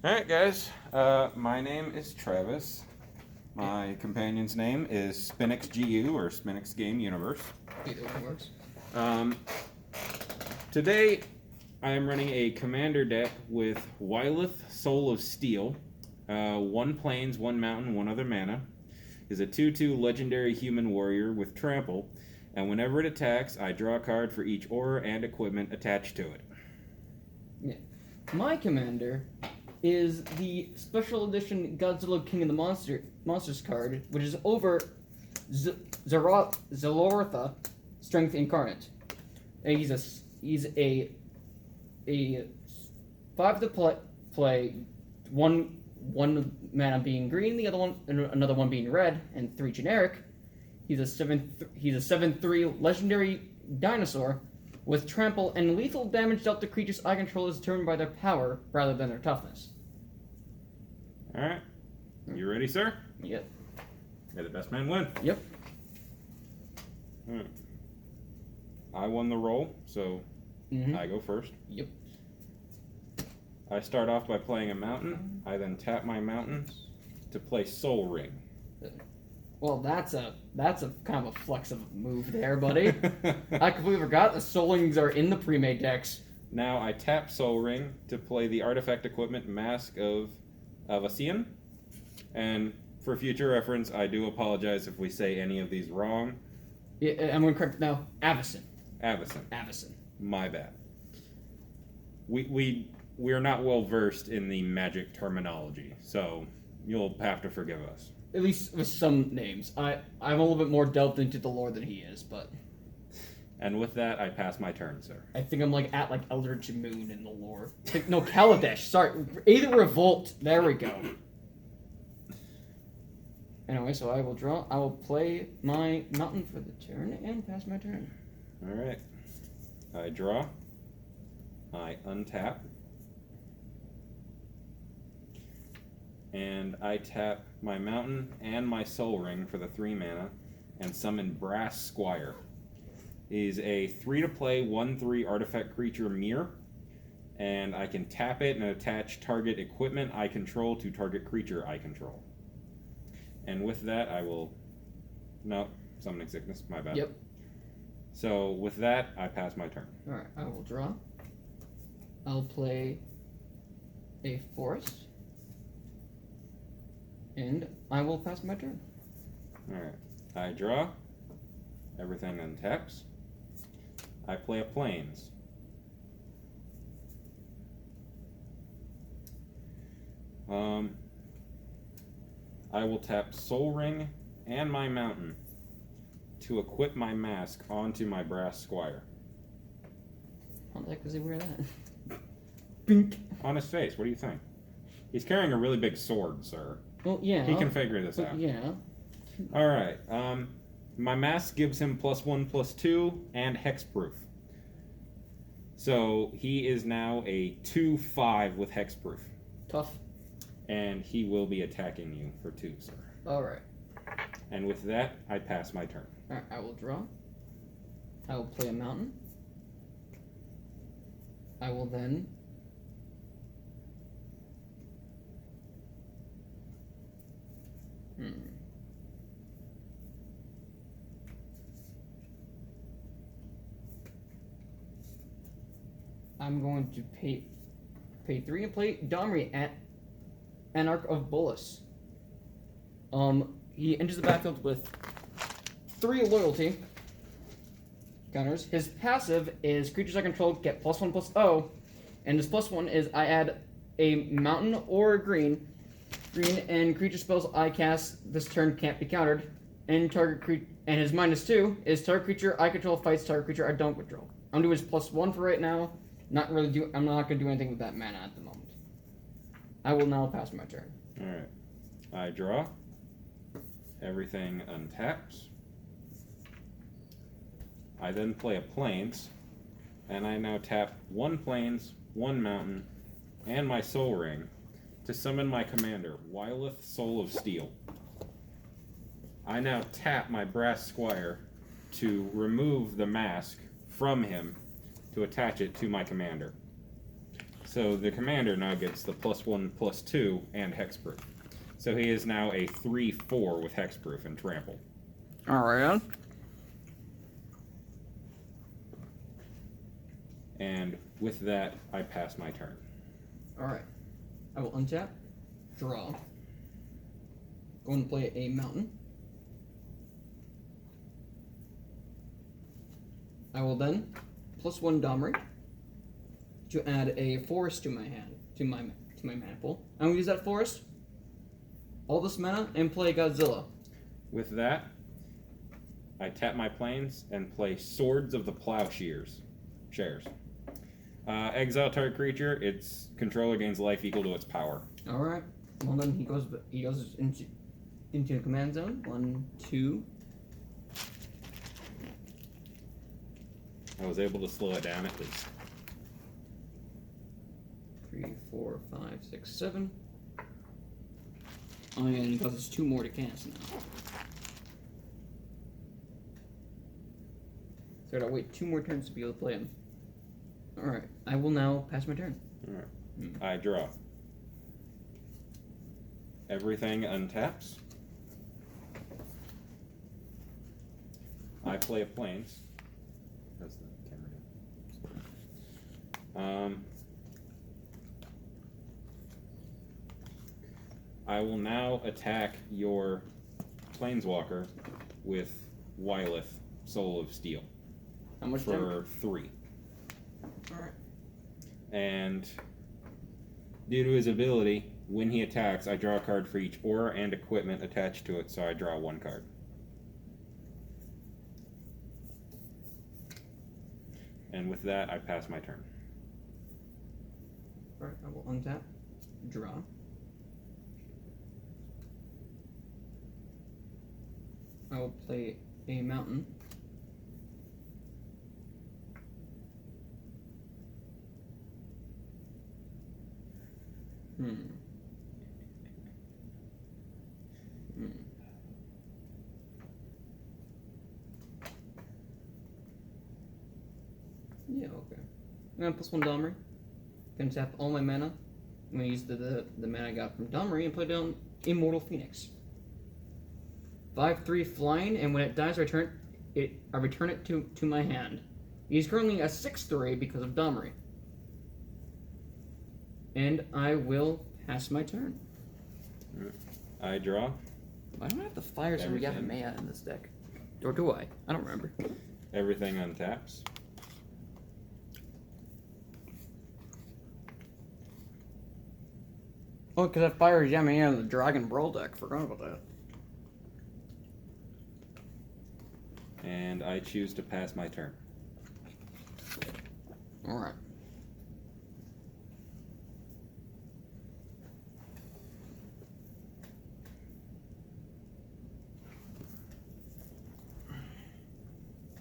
Alright, guys. My name is Travis. My companion's name is SpinaxGU or Spinax Game Universe. Either one works. Today, I am running a commander deck with Wyleth, Soul of Steel, 1 plains, 1 mountain, 1 other mana. Is a 2/2 legendary human warrior with trample, and whenever it attacks, I draw a card for each aura and equipment attached to it. Yeah. My commander is the special edition Godzilla King of the Monsters card, which is over Zalortha, Strength Incarnate. And he's a 5 to play, one mana being green, the other one another one being red, and 3 generic. He's a 7/3 legendary dinosaur with trample and lethal damage dealt to creatures I control is determined by their power rather than their toughness. Alright. You ready, sir? Yep. May the best man win. Yep. Alright. I won the roll, so I go first. Yep. I start off by playing a mountain. I then tap my mountain to play Soul Ring. Well, that's a kind of a flexible move there, buddy. I completely forgot the Soul Rings are in the pre-made decks. Now I tap Soul Ring to play the artifact equipment Mask of Asian. And for future reference, I do apologize if we say any of these wrong. Yeah, I'm going to correct now. Avacyn. Avacyn. My bad. We are not well versed in the magic terminology, so you'll have to forgive us. At least with some names. I'm a little bit more delved into the lore than he is, but... And with that, I pass my turn, sir. I think I'm at Eldritch Moon in the lore. No, Kaladesh. Sorry. Either Revolt. There we go. Anyway, so I will draw. I will play my mountain for the turn and pass my turn. Alright. I draw. I untap. And I tap my mountain and my Soul Ring for the 3 mana and summon Brass Squire. Is a 3 to play 1/3 artifact creature mirror, and I can tap it and attach target equipment I control to target creature I control. And with that, I will... No, Summoning Sickness, my bad. Yep. So with that, I pass my turn. Alright, I will draw. I'll play a forest. And I will pass my turn. Alright. I draw. Everything untaps. I play a plains. I will tap Soul Ring and my mountain to equip my mask onto my Brass Squire. How the heck does he wear that? Bink. On his face, what do you think? He's carrying a really big sword, sir. Well, yeah. He can figure this out. Yeah. Alright, my mask gives him +1/+2 and hexproof. So he is now a 2/5 with hexproof. Tough. And he will be attacking you for 2, sir. Alright. And with that, I pass my turn. Alright, I will draw. I will play a mountain. I will then... I'm going to pay 3 and play Domri at Anarch of Bolas. He enters the battlefield with 3 loyalty counters. His passive is creatures I control get +1/+0, and his +1 is I add a mountain or a green, and creature spells I cast this turn can't be countered. And his -2 is target creature I control fights target creature I don't control. I'm doing his +1 for right now. I'm not gonna do anything with that mana at the moment. I will now pass my turn. Alright. I draw. Everything untaps. I then play a plains, and I now tap 1 plains, 1 mountain, and my Soul Ring to summon my commander, Wyleth, Soul of Steel. I now tap my Brass Squire to remove the mask from him to attach it to my commander. So the commander now gets the +1/+2 and hexproof. So he is now a 3/4 with hexproof and trample. Alright. And with that, I pass my turn. Alright. I will untap, draw, go and play a mountain. I will then +1 Domri to add a forest to my hand, to my mana pool. I'm gonna use that forest, all this mana, and play Godzilla. With that, I tap my planes and play Swords of the Plowshares. Exile target creature. Its controller gains life equal to its power. All right. Well then he goes into the command zone. 1, 2. I was able to slow it down at least. 3, 4, 5, 6, 7. Oh yeah, and he causes 2 more to cast now. So I gotta wait 2 more turns to be able to play him. Alright, I will now pass my turn. Alright. I draw. Everything untaps. I play a planes. That's the camera. I will now attack your planeswalker with Wyleth, Soul of Steel. How much for 3. Alright. And due to his ability, when he attacks, I draw a card for each aura and equipment attached to it, so I draw 1 card. And with that, I pass my turn. Alright, I will untap, draw. I will play a mountain. Yeah, okay. I'm gonna +1 Domri. Gonna tap all my mana. I'm gonna use the mana I got from Domri and play down Immortal Phoenix. 5/3 flying, and when it dies, I return it to my hand. He's currently a 6/3 because of Domri. And I will pass my turn. I draw. Why don't I have the fires and Yavimea in this deck? Or do I? I don't remember. Everything untaps. Oh, because that fires Yavimea in the Dragon Brawl deck. Forgot about that. And I choose to pass my turn. Alright.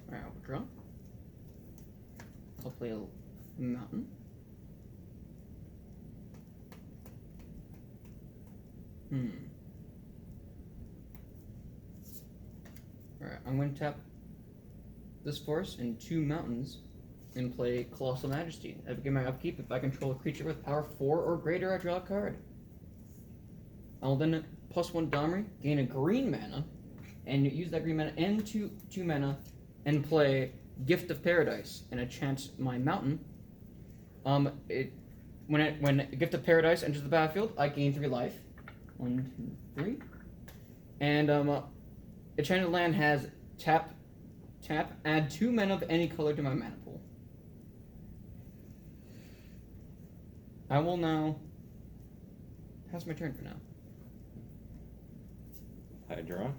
Alright, I'll draw. I'll play a mountain. Alright, I'm going to tap this forest and 2 mountains and play Colossal Majesty. At the beginning of my upkeep, if I control a creature with power 4 or greater, I draw a card. I'll then +1 Domri, gain a green mana, and use that green mana and two mana, and play Gift of Paradise and enchant my mountain. When Gift of Paradise enters the battlefield, I gain 3 life. 1, 2, 3. And Enchanted Land has tap, add 2 mana of any color to my mana pool. I will now pass my turn for now. I draw.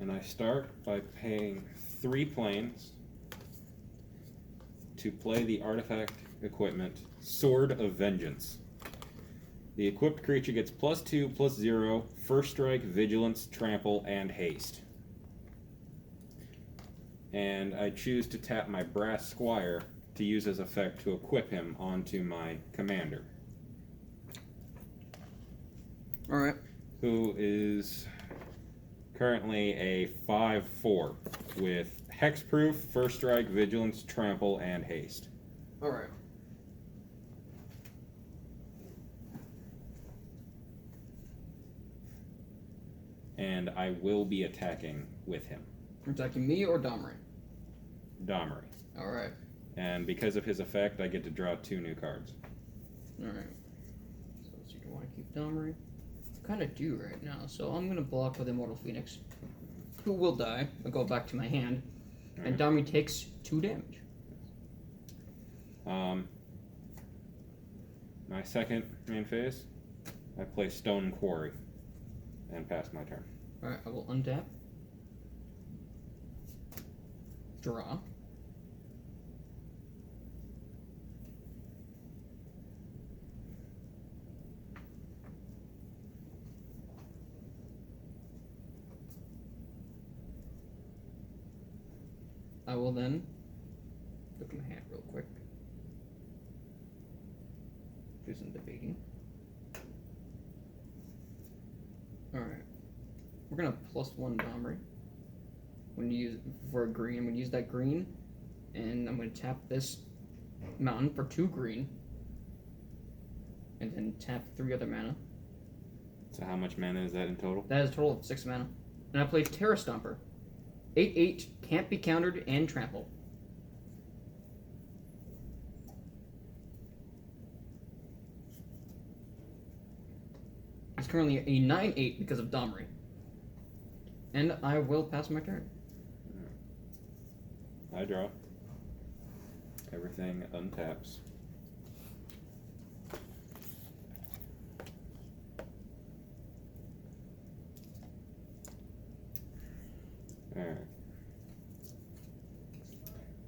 And I start by paying 3 planes to play the artifact equipment Sword of Vengeance. The equipped creature gets +2/+0, first strike, vigilance, trample, and haste. And I choose to tap my Brass Squire to use as effect to equip him onto my commander. Alright. Who is currently a 5/4 with hexproof, first strike, vigilance, trample, and haste. Alright. And I will be attacking with him. Attacking me or Domri? Domri. Alright. And because of his effect, I get to draw 2 new cards. Alright. So you don't want to keep Domri? I kind of do right now, so I'm going to block with Immortal Phoenix, who will die. I'll go back to my hand. And Domri takes 2 damage. My second main phase, I play Stone Quarry and pass my turn. Alright, I will untap. Draw. I will then look at my hand real quick. Do some debating. Alright. We're gonna +1 Domri. When you use for a green, I'm gonna use that green, and I'm gonna tap this mountain for 2 green. And then tap 3 other mana. So how much mana is that in total? That is a total of 6 mana. And I play Terra Stomper. 8/8, can't be countered, and trample. It's currently a 9/8 because of Domri. And I will pass my turn. I draw. Everything untaps. Alright.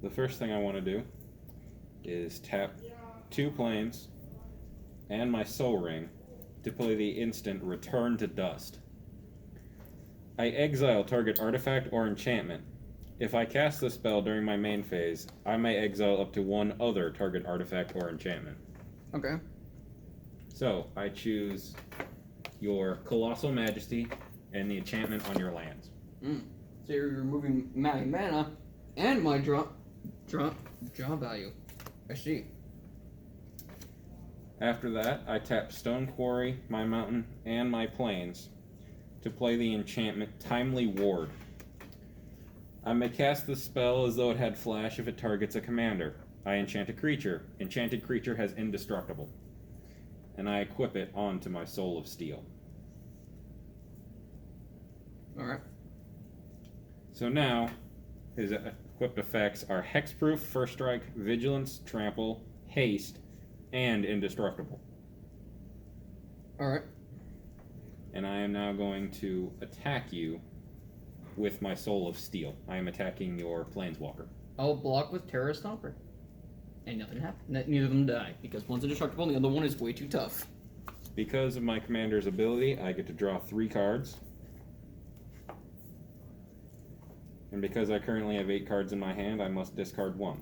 The first thing I want to do is tap 2 planes and my Soul Ring to play the instant Return to Dust. I exile target artifact or enchantment. If I cast the spell during my main phase, I may exile up to 1 other target artifact or enchantment. Okay. So, I choose your Colossal Majesty and the enchantment on your lands. So you're removing my mana and my draw value. I see. After that, I tap Stone Quarry, my mountain, and my plains to play the enchantment Timely Ward. I may cast the spell as though it had flash if it targets a commander. I enchant a creature. Enchanted creature has indestructible. And I equip it onto my Soul of Steel. Alright. So now, his equipped effects are Hexproof, First Strike, Vigilance, Trample, Haste, and Indestructible. Alright. And I am now going to attack you with my Soul of Steel. I am attacking your Planeswalker. I'll block with Terra Stomper. And nothing happens. Neither of them die, because one's indestructible and the other one is way too tough. Because of my commander's ability, I get to draw 3 cards. And because I currently have 8 cards in my hand, I must discard 1.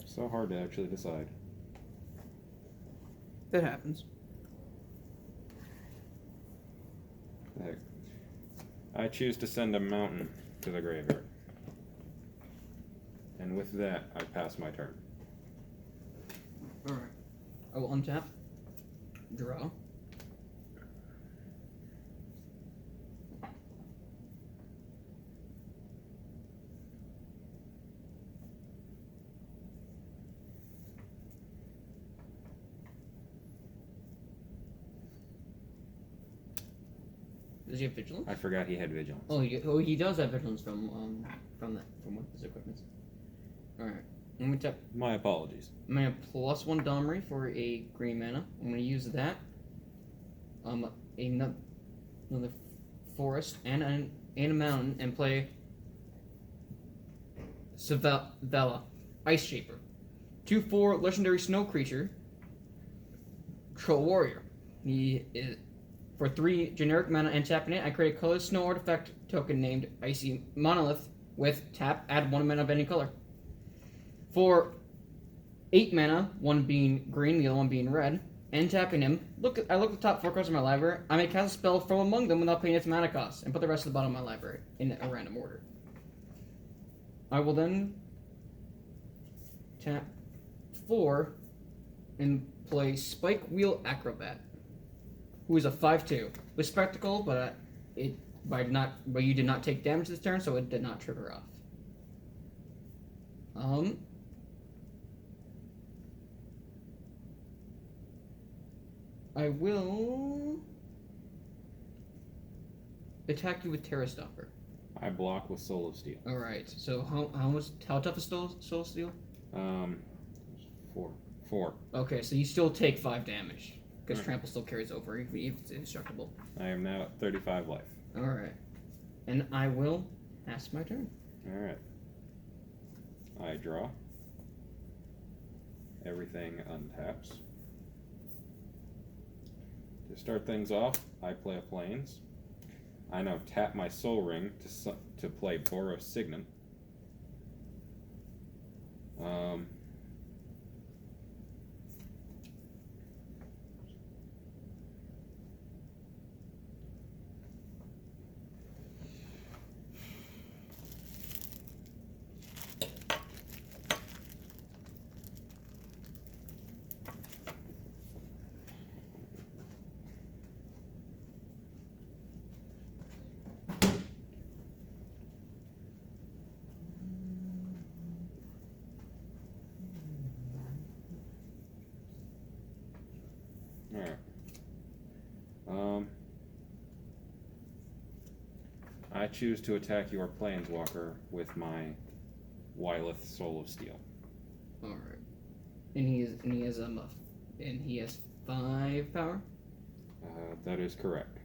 So hard to actually decide. That happens. Heck. I choose to send a mountain to the graveyard. And with that, I pass my turn. Alright. I will untap. Draw. Does he have vigilance? I forgot he had vigilance. Oh, he does have vigilance from one of his equipments. All right, I'm gonna tap. My apologies. I'm gonna +1 Domri for a green mana. I'm gonna use that. Another forest and a mountain and play Savella, Ice Shaper, 2/4 legendary snow creature. Troll Warrior. He is. For 3 generic mana and tapping it, I create a colorless snow artifact token named Icy Monolith with tap, add 1 mana of any color. For 8 mana, 1 being green, the other 1 being red, and tapping him, I look at the top 4 cards of my library, I may cast a spell from among them without paying its mana cost, and put the rest at the bottom of my library in a random order. I will then tap 4 and play Spike Wheel Acrobat, who is a 5/2 with Spectacle, but you did not take damage this turn, so it did not trigger off. I will attack you with Terra Stopper. I block with Soul of Steel. All right. So how tough is Soul of Steel? 4. Okay, so you still take 5 damage because Trample still carries over even if it's indestructible. I am now at 35 life. All right, and I will pass my turn. All right. I draw. Everything untaps. To start things off, I play a Plains. I now tap my Soul Ring to play Boros Signet. Alright. I choose to attack your Planeswalker with my Wyleth Soul of Steel. All right, and he has 5 power. That is correct.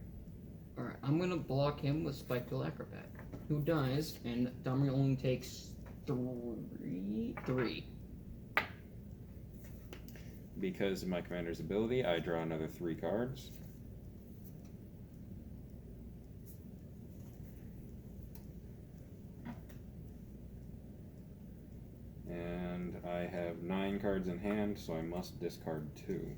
All right, I'm gonna block him with Spike Wheel Acrobat, who dies, and Domri only takes 3. Because of my commander's ability, I draw another 3 cards. And I have 9 cards in hand, so I must discard 2.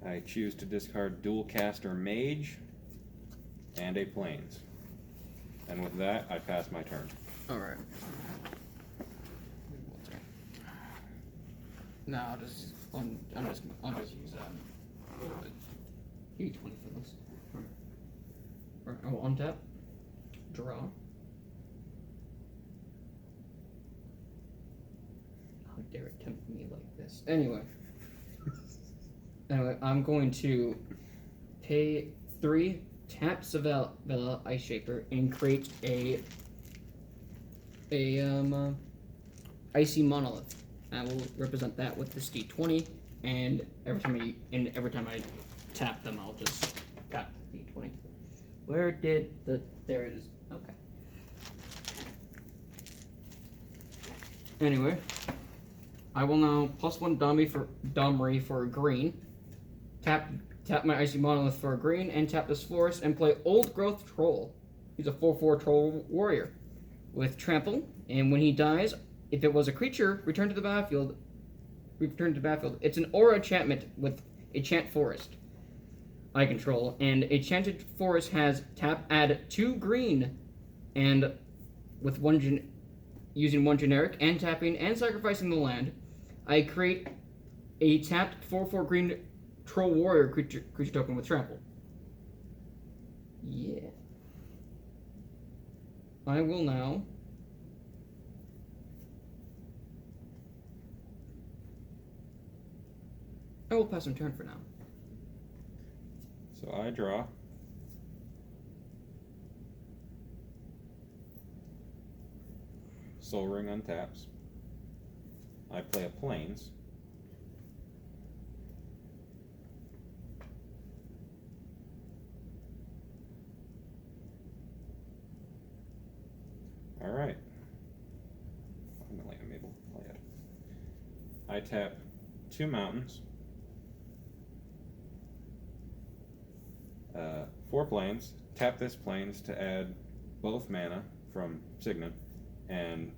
I choose to discard Dual Caster Mage and a Plains. And with that, I pass my turn. All right. No, I'll just use E20 for this. All right, I will untap, draw. How dare it tempt me like this? Anyway, I'm going to pay 3, tap Savella Ice Shaper, and create a icy monolith. I will represent that with this D20, and every time I tap them, I'll just tap the D20. Where did there it is. Okay. Anyway, I will now +1 Domri for a green. Tap my Icy Monolith for a green, and tap this forest and play Old Growth Troll. He's a 4/4 Troll Warrior with Trample, and when he dies, if it was a creature, return to the battlefield. It's an aura enchantment with Enchant Forest I control, and Enchanted Forest has tap, add 2 green, and with using 1 generic, and tapping and sacrificing the land, I create a tapped 4/4 green Troll Warrior creature token with Trample. Yeah. I will now pass him turn for now. So I draw. Soul Ring untaps. I play a Plains. Alright. Finally I'm able to play it. I tap 2 mountains 4 planes. Tap this planes to add both mana from Signet and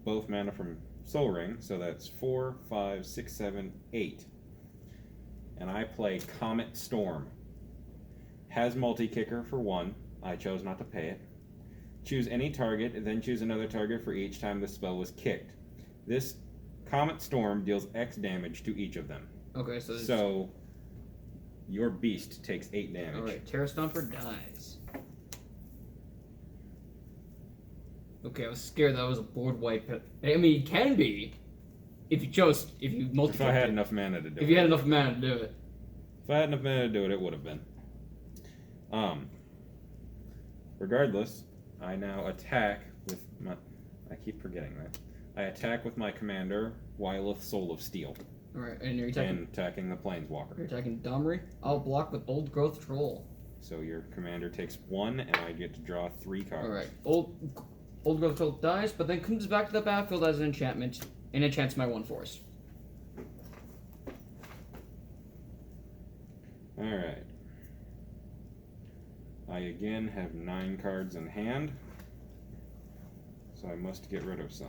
both mana from Soul Ring. So that's 4, 5, 6, 7, 8. And I play Comet Storm. Has multi-kicker for 1. I chose not to pay it. Choose any target, and then choose another target for each time the spell was kicked. This Comet Storm deals X damage to each of them. Okay, so your beast takes 8 damage. Alright, Terra Stomper dies. Okay, I was scared that was a board wipe. I mean, it can be. If you multiply. If I had enough mana to do it. If you had enough mana to do it. If I had enough mana to do it, it would have been. Regardless, I now attack with my... I keep forgetting that. I attack with my commander, Wyleth, Soul of Steel. Alright, and you're attacking... And attacking the Planeswalker. You're attacking Domri. I'll block with Old Growth Troll. So your commander takes 1, and I get to draw 3 cards. Alright, Old Growth Troll dies, but then comes back to the battlefield as an enchantment, and enchants my 1 forest. Alright. I again have 9 cards in hand, so I must get rid of some.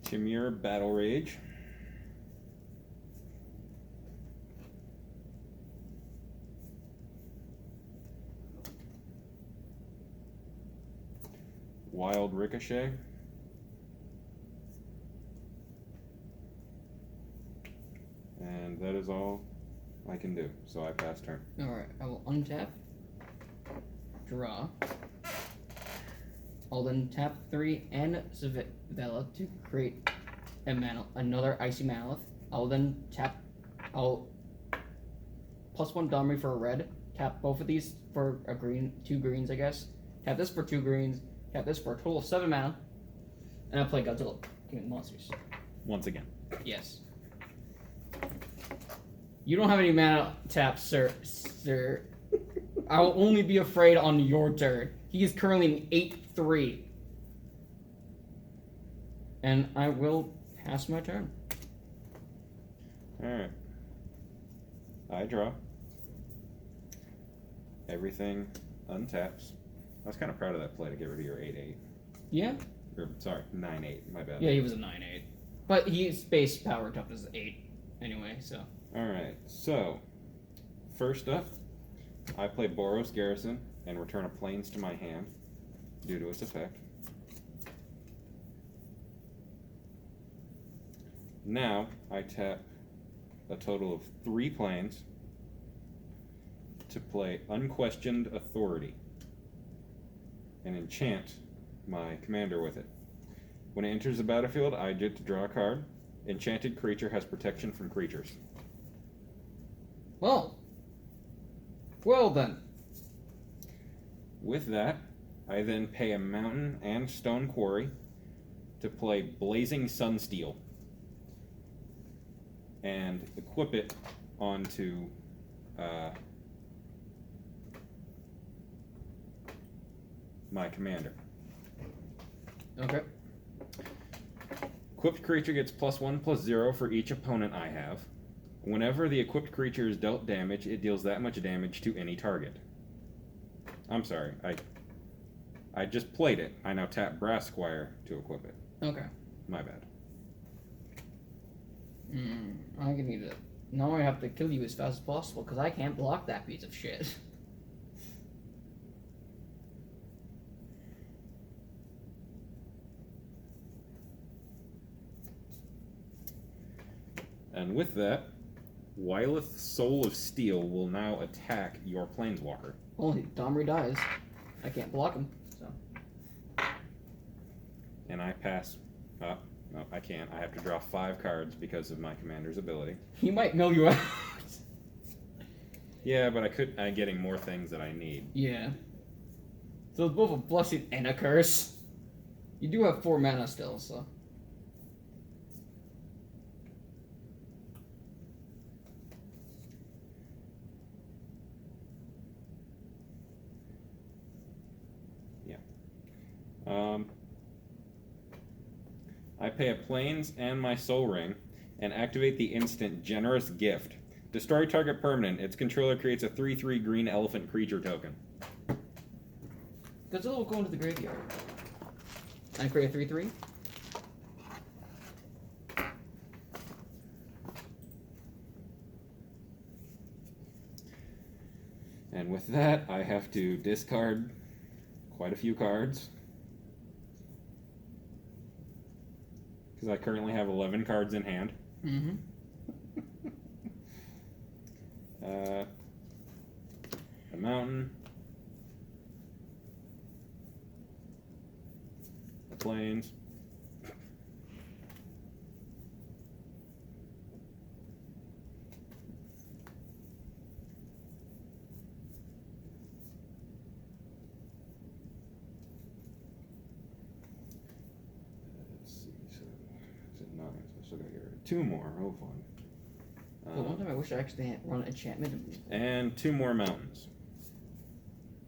Timur Battle Rage. Wild Ricochet. And that is all I can do, so I pass turn. Alright, I will untap, draw. I'll then tap 3 and Zavella to create another Icy Malith. I'll then tap, I'll +1 Domri for a red, tap both of these for a green, 2 greens I guess, tap this for 2 greens, tap this for a total of 7 mana, and I play Godzilla King of Monsters. Once again. Yes. You don't have any mana taps, sir. I will only be afraid on your turn. He is currently an 8-3. And I will pass my turn. Alright. I draw. Everything untaps. I was kind of proud of that play to get rid of your 8-8. Yeah? Or, sorry, 9-8. My bad. Yeah, he was a 9-8. But he's base power toughness is 8 anyway, so. Alright, so first up, I play Boros Garrison and return a plains to my hand due to its effect. Now I tap a total of 3 plains to play Unquestioned Authority and enchant my commander with it. When it enters the battlefield, I get to draw a card. Enchanted creature has protection from creatures. Well then. With that, I then pay a mountain and stone quarry to play Blazing Sunsteel and equip it onto my commander. Okay. Equipped creature gets +1/+0 for each opponent I have. Whenever the equipped creature is dealt damage, it deals that much damage to any target. I'm sorry, I just played it. I now tap Brass Squire to equip it. Okay. My bad. I'm gonna need to. Now I have to kill you as fast as possible because I can't block that piece of shit. And with that, Wyleth, Soul of Steel will now attack your Planeswalker. Well, Domri dies. I can't block him, so. And I pass. No, I can't. I have to draw 5 cards because of my commander's ability. He might mill you out. Yeah, but I'm getting more things that I need. Yeah. So it's both a blessing and a curse. You do have 4 mana still, so. I pay a plains and my soul ring, and activate the instant Generous Gift. Destroy target permanent. Its controller creates a 3/3 green elephant creature token. Godzilla will go into the graveyard. And create a 3/3. And with that, I have to discard quite a few cards. Because I currently have 11 cards in hand. Mm-hmm. A mountain. A plains. Let's see, so is it 9? So I still gotta get rid of 2 more. Oh, fun. Well, one time I wish I actually had run enchantment. And 2 more mountains.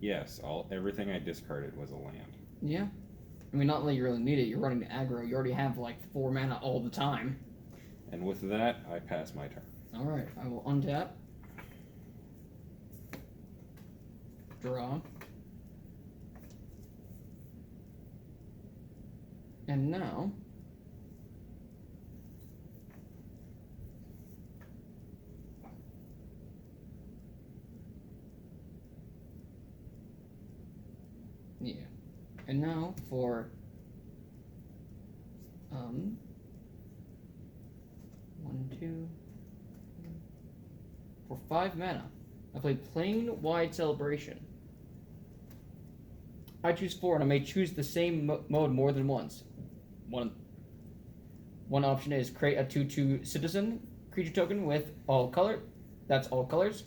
Yes, everything I discarded was a land. Yeah. I mean, not that you really need it. You're running the aggro. You already have like 4 mana all the time. And with that, I pass my turn. Alright, I will untap. Draw. And now... Yeah. And now for 1, 2 for 5 mana. I play Plain Wide Celebration. I choose 4 and I may choose the same mode more than once. One option is create a 2/2 citizen creature token with all color. That's all colors.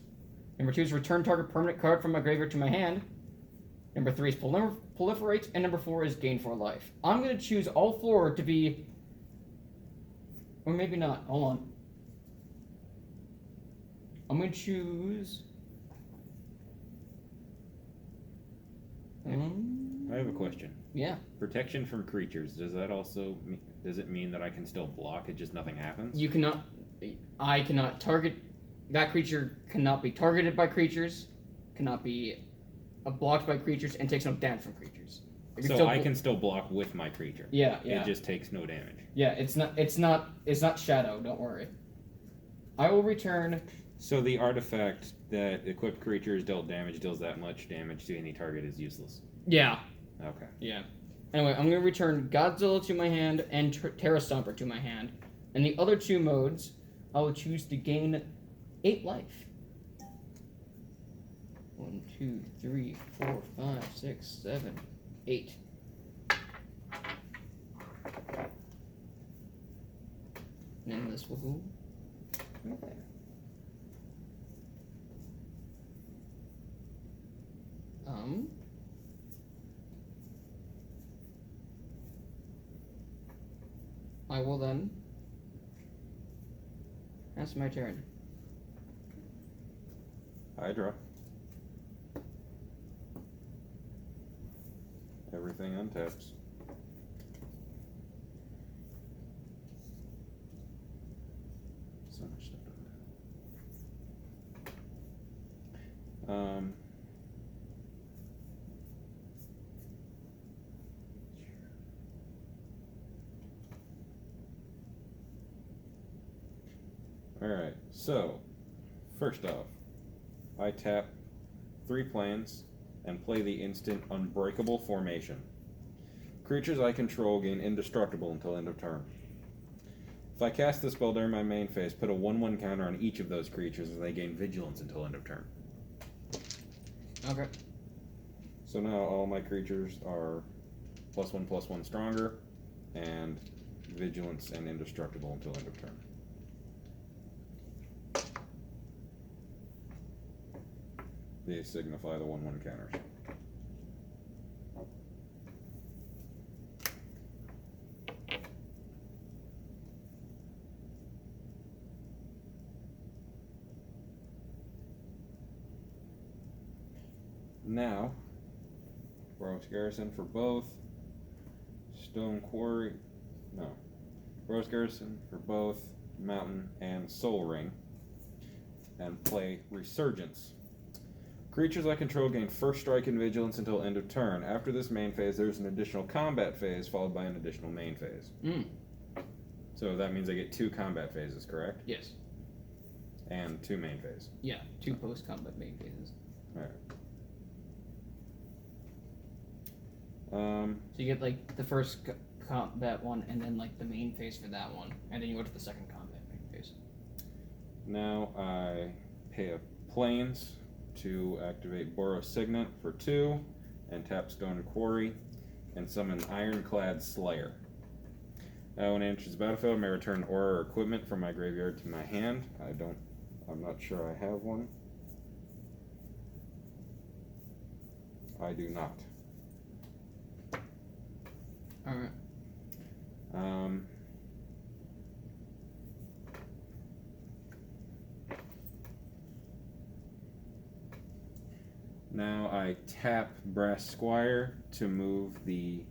Number 2 is return target permanent card from my graveyard to my hand. Number 3 is proliferate, and number 4 is gain 4 life. I'm going to choose all 4 to be... Or maybe not. Hold on. I'm going to choose... I have a question. Yeah. Protection from creatures, does it mean that I can still block, it just nothing happens? You cannot... I cannot target... That creature cannot be targeted by creatures, cannot be blocked by creatures, and takes no damage from creatures. So I can still block with my creature. Yeah. It just takes no damage. Yeah, it's not shadow, don't worry. I will return... So the artifact that equipped creatures dealt damage deals that much damage to any target is useless. Yeah. Okay. Yeah. Anyway, I'm going to return Godzilla to my hand and Terra Stomper to my hand. And the other 2 modes, I will choose to gain 8 life. 1, 2, 3, 4, 5, 6, 7, 8. And this will go right there. I will then... That's my turn. I draw. Everything untaps. So much stuff done. Alright, so, first off, I tap 3 planes and play the instant Unbreakable Formation. Creatures I control gain indestructible until end of turn. If I cast the spell during my main phase, put a 1/1 counter on each of those creatures and they gain Vigilance until end of turn. Okay. So now all my creatures are +1/+1 stronger, and Vigilance and indestructible until end of turn. They signify the 1/1 counters. Now, Boros Garrison for both. Stone Quarry. No. Rose Garrison for both Mountain and Soul Ring, and play Resurgence. Creatures I control gain first strike and vigilance until end of turn. After this main phase, there's an additional combat phase followed by an additional main phase. So that means I get 2 combat phases, correct? Yes. And 2 main phase. Yeah, 2 post-combat main phases. Alright. So you get like the first combat one, and then like the main phase for that one, and then you go to the second combat main phase. Now I pay a Plains to activate Boros Signet for 2, and tap Stone Quarry, and summon Ironclad Slayer. When it enters the battlefield, I may return aura or equipment from my graveyard to my hand. I'm not sure I have one. I do not. Alright. Now I tap Brass Squire to move the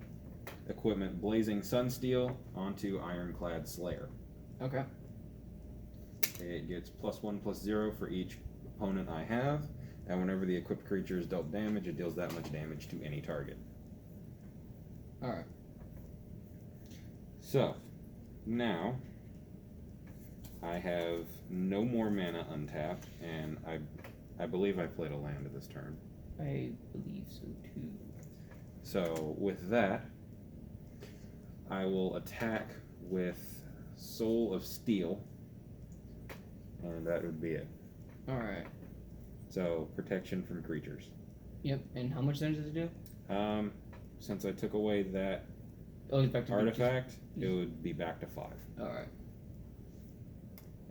equipment Blazing Sunsteel onto Ironclad Slayer. Okay. It gets +1/+0 for each opponent I have, and whenever the equipped creature is dealt damage, it deals that much damage to any target. Alright. So, now I have no more mana untapped, and I believe I played a land this turn. I believe so too. So, with that, I will attack with Soul of Steel, and that would be it. Alright. So, protection from creatures. Yep, and how much damage does it do? Since I took away that Oh, it's back to artifact, it would be back to 5. Alright.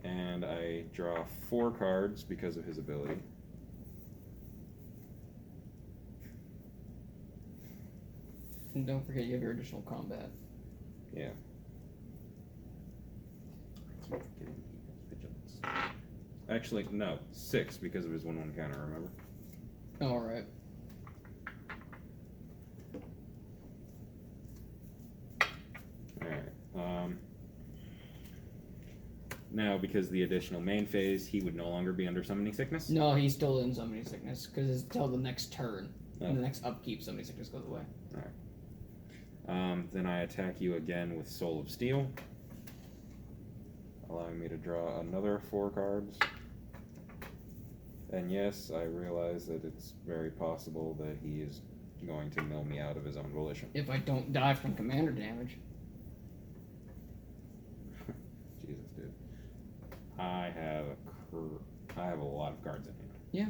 And I draw 4 cards because of his ability. And don't forget you have your additional combat. Yeah. I keep forgetting he has vigilance. Actually, no, 6 because of his 1/1 counter, remember? Alright. Alright. Now, because the additional main phase, he would no longer be under Summoning Sickness? No, he's still in Summoning Sickness, because it's till the next turn. Oh. And the next upkeep, Summoning Sickness goes away. Alright. Then I attack you again with Soul of Steel, allowing me to draw another 4 cards. And yes, I realize that it's very possible that he is going to mill me out of his own volition. If I don't die from commander damage. Jesus, dude. I have a lot of cards in hand. Yeah.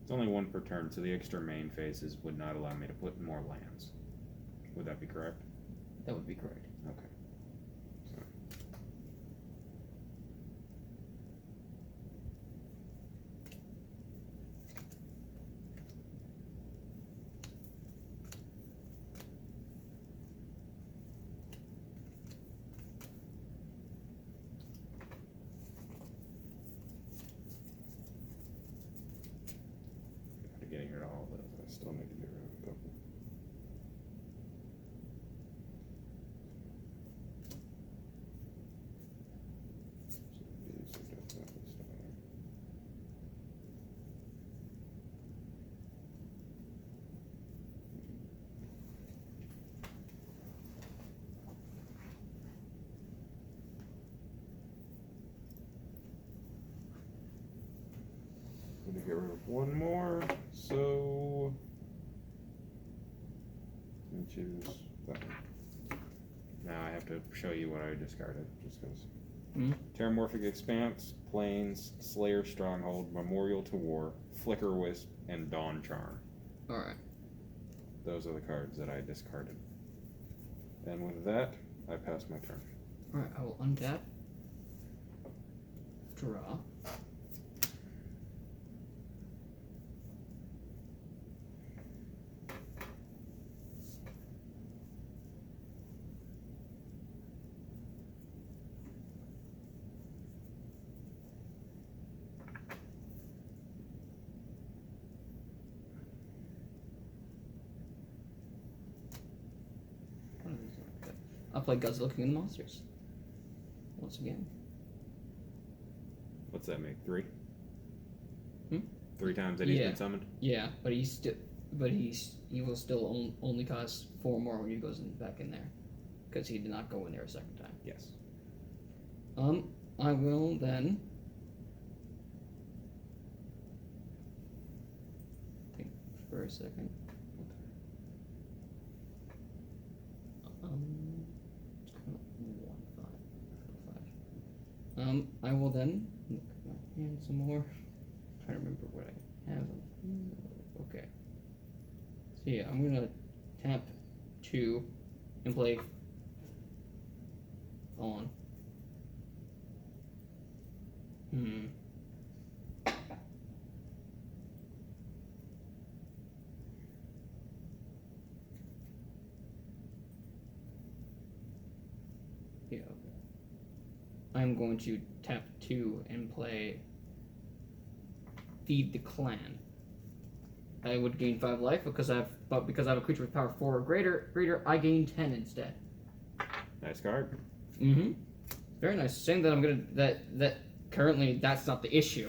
It's only 1 per turn, so the extra main phases would not allow me to put more lands. Would that be correct? That would be correct. Okay. So. After getting rid of all of those, I still need to get rid of a couple. So these are definitely staying. Going to get rid of 1 more, so let me choose that one. Now I have to show you what I discarded, just because. Terramorphic Expanse, Plains, Slayer Stronghold, Memorial to War, Flicker Wisp, and Dawn Charm. Alright. Those are the cards that I discarded. And with that, I pass my turn. Alright, I will untap. Draw. play Godzilla King of the Monsters. Once again. What's that make? 3? Hmm? 3 times that he's been summoned? Yeah, but he will still only cost 4 more when he goes back in there. Because he did not go in there a second time. Yes. I will then think for a second. I will then look at my hand some more. Trying to remember what I have. Okay. So yeah, I'm gonna tap 2 and play on. Yeah. I'm going to tap 2 and play Feed the Clan. I would gain 5 life because I have a creature with power 4 or greater, I gain 10 instead. Nice card. Mm-hmm. Very nice. Saying that I'm gonna that currently that's not the issue.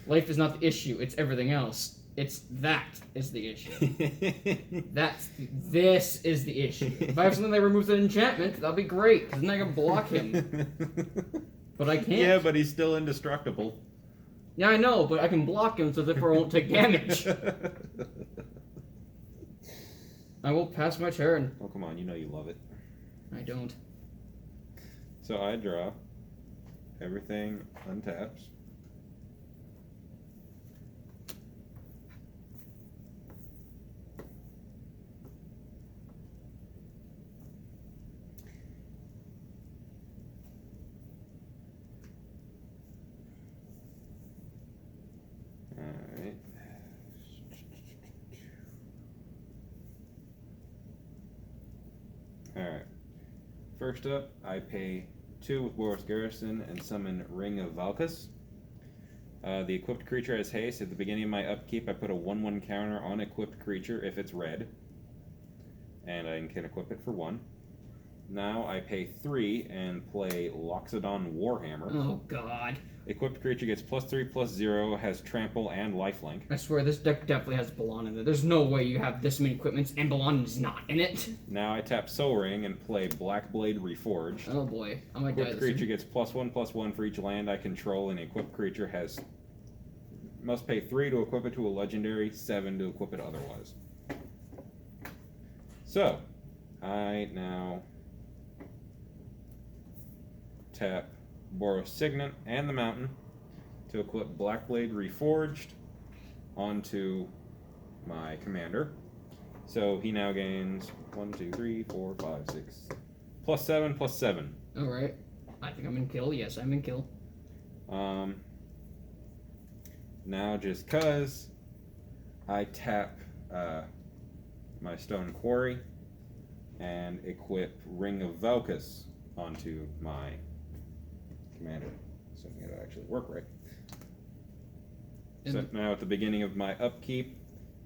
Life is not the issue, it's everything else. It's that is the issue. This is the issue. If I have something that removes an enchantment, that'll be great, because then I can block him. But I can't. Yeah, but he's still indestructible. Yeah, I know, but I can block him so therefore I won't take damage. I will pass my turn. Oh, come on, you know you love it. I don't. So I draw. Everything untaps. Alright. Alright. First up, I pay 2 with Boros Garrison and summon Ring of Valkus. The equipped creature has haste. At the beginning of my upkeep, I put a 1/1 counter on equipped creature if it's red. And I can equip it for 1. Now I pay 3 and play Loxodon Warhammer. Oh god. Equipped creature gets +3/+0, has trample and lifelink. I swear this deck definitely has Balon in it. There's no way you have this many equipments and Balon is not in it. Now I tap Soul Ring and play Blackblade Reforged. Oh boy, I might die. Equipped creature gets +1/+1 for each land I control, and equipped creature must pay 3 to equip it to a legendary, 7 to equip it otherwise. So, I now tap Boros Signet and the Mountain to equip Blackblade Reforged onto my commander. So he now gains 1, 2, 3, 4, 5, 6, +7/+7. Alright. I think I'm in kill. Yes, I'm in kill. Now just cause I tap my Stone Quarry and equip Ring of Valkus onto my commander. So it'll actually work right. So now at the beginning of my upkeep,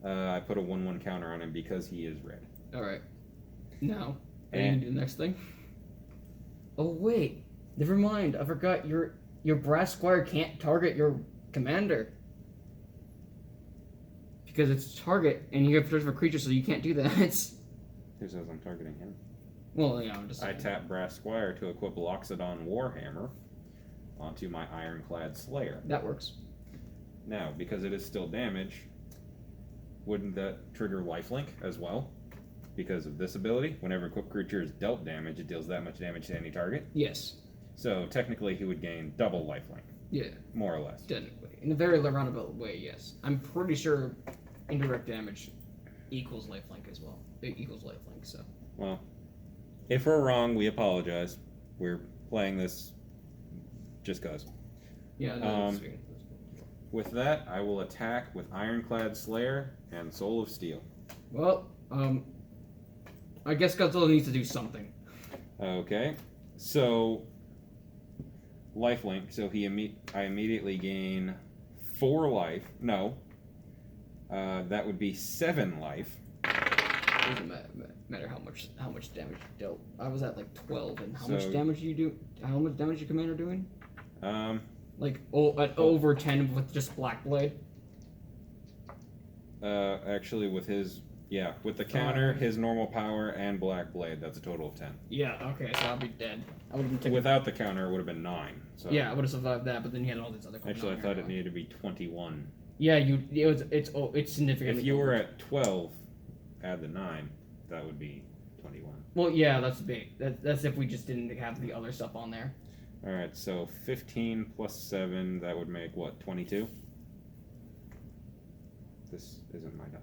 I put a 1/1 counter on him because he is red. Alright. Now, are you gonna do the next thing? Oh wait, never mind. I forgot your Brass Squire can't target your commander. Because it's target, and you have protection for creatures, so you can't do that. Who says I'm targeting him? Well, yeah, I'm just I saying. tap Brass Squire to equip Loxodon Warhammer onto my Ironclad Slayer. That works. Now, because it is still damage, wouldn't that trigger lifelink as well? Because of this ability, whenever equipped creature is dealt damage, it deals that much damage to any target. Yes. So technically, he would gain double lifelink. Yeah. More or less. Technically. In a very roundabout way, yes. I'm pretty sure indirect damage equals lifelink as well. It equals lifelink, so. Well, if we're wrong, we apologize. We're playing this just cause. Yeah, no, that's fair. With that, I will attack with Ironclad Slayer and Soul of Steel. Well, I guess Godzilla needs to do something. Okay, so lifelink. So I immediately gain 4 life. No, that would be 7 life. doesn't matter how much damage you dealt. I was at like 12, and how much So- damage you do? How much damage your commander doing? Like Over 10 with just Black Blade. actually, with his with the counter, his normal power, and Black Blade, that's a total of 10. Yeah. Okay. So I'll be dead. I would have been taking. Without the counter, it would have been 9. So Yeah, I would have survived that, but then you had all these other. actually, I thought it needed to be 21. Yeah, it's significant. If you were at 12, add the 9, that would be 21. Well, yeah, that's big. That's if we just didn't have the other stuff on there. All right, so 15 plus 7, that would make what, 22? This isn't my die.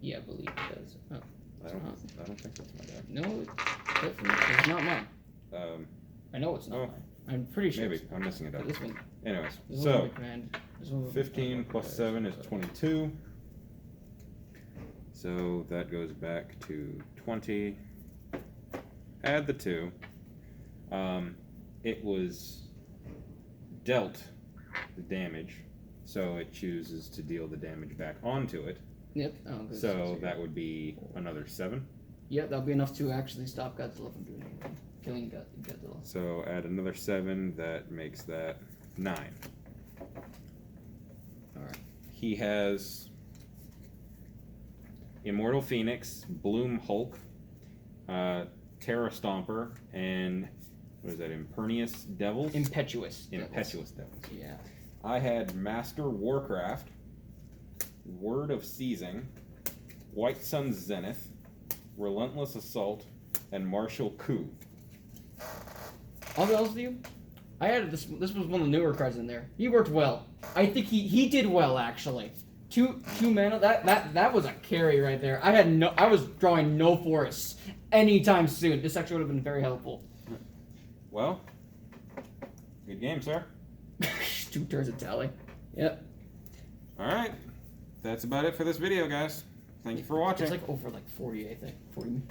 Yeah, I believe it does. Oh, I don't think that's my die. no, it's not mine. I know it's not Oh. mine. I'm pretty sure. Maybe I'm missing a die. This one. Anyways, This so one command. This one 15 plus 7 is 22. So that goes back to 20. Add the 2. It was dealt the damage, so it chooses to deal the damage back onto it. Yep. Oh, good. So that would be another 7. Yep, that'll be enough to actually stop Godzilla from doing anything. Killing Godzilla. So add another 7, that makes that 9. Alright. He has Immortal Phoenix, Bloom Hulk, Terra Stomper, and what is that? Impernious Devils? Impetuous. Impetuous Devils. Yeah. I had Master Warcraft, Word of Seizing, White Sun Zenith, Relentless Assault, and Martial Coup. I'll be honest with you. I added this. This was one of the newer cards in there. He worked well. I think he did well actually. Two mana. That was a carry right there. I was drawing no forests anytime soon. This actually would have been very helpful. Well, good game, sir. 2 turns of tally. Yep. Alright, that's about it for this video, guys. Thank you for watching. It's like over 40, I think. 40 minutes.